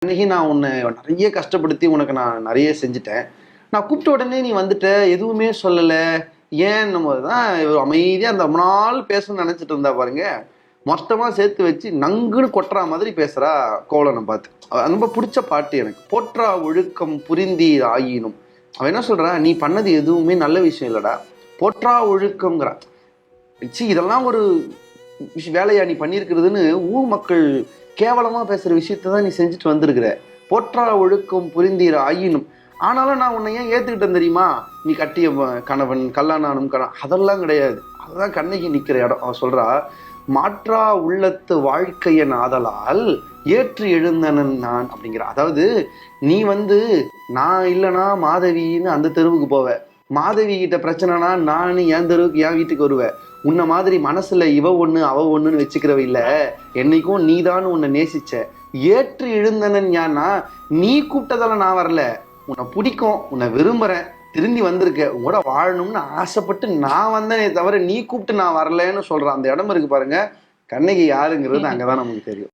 அன்னைக்கு நான் உன்னை நிறைய கஷ்டப்படுத்தி உனக்கு நான் நிறைய செஞ்சுட்டேன். நான் கூப்பிட்ட உடனே நீ வந்துட்ட, எதுவுமே சொல்லலை, ஏன்னும் போது தான் அமைதியாக அந்த ரொம்ப நாள் பேசணும்னு நினச்சிட்டு இருந்தா பாருங்க, மொத்தமாக சேர்த்து வச்சு நங்குன்னு கொட்டுறா மாதிரி பேசுகிறா கோவலனை பார்த்து. ரொம்ப பிடிச்ச பாட்டு எனக்கு. போற்றா ஒழுக்கம் புரிந்தீர் ஆயினும். அவன் என்ன சொல்கிறான், நீ பண்ணது எதுவுமே நல்ல விஷயம் இல்லைடா, போற்றா ஒழுக்கங்கிறான். இதெல்லாம் ஒரு வேலையா நீ பண்ணியிருக்கிறதுன்னு ஊர் மக்கள் கேவலமாக பேசுகிற விஷயத்த தான் நீ செஞ்சுட்டு வந்திருக்கிற. போற்றா ஒழுக்கம் புரிந்தீர் ஆயினும். ஆனாலும் நான் உன்னை ஏன் ஏற்றுக்கிட்டேன் தெரியுமா, நீ கட்டிய கணவன் கல்லானானும் அதெல்லாம் கிடையாது. அதுதான் கண்ணகி நிற்கிற இடம். அவன் சொல்கிறா, மாற்றா உள்ளத்து வாழ்க்கையன் ஆதலால் ஏற்று எழுந்தனன் நான் அப்படிங்கிற. அதாவது நீ நான் இல்லைனா மாதவின்னு அந்த தெருவுக்கு போவ, மாதவி கிட்ட பிரச்சனைனா நான் என் தெருவுக்கு என் வீட்டுக்கு வருவேன். உன்னை மாதிரி மனசுல இவ ஒண்ணு அவ ஒண்ணுன்னு வச்சுக்கிறவ இல்ல, என்னைக்கும் நீதான் உன்னை நேசிச்ச. ஏற்று எழுந்தனன் யான்னா, நீ கூப்பிட்டதால நான் வரல, உன்னை பிடிக்கும், உன்னை விரும்புறேன், திரும்பி வந்திருக்க, உங்களோட வாழணும்னு ஆசைப்பட்டு நான் வந்தேனே தவிர நீ கூப்பிட்டு நான் வரலன்னு சொல்றேன். அந்த இடம் இருக்கு பாருங்க, கண்ணகி யாருங்கிறது அங்கதான் நமக்கு தெரியும்.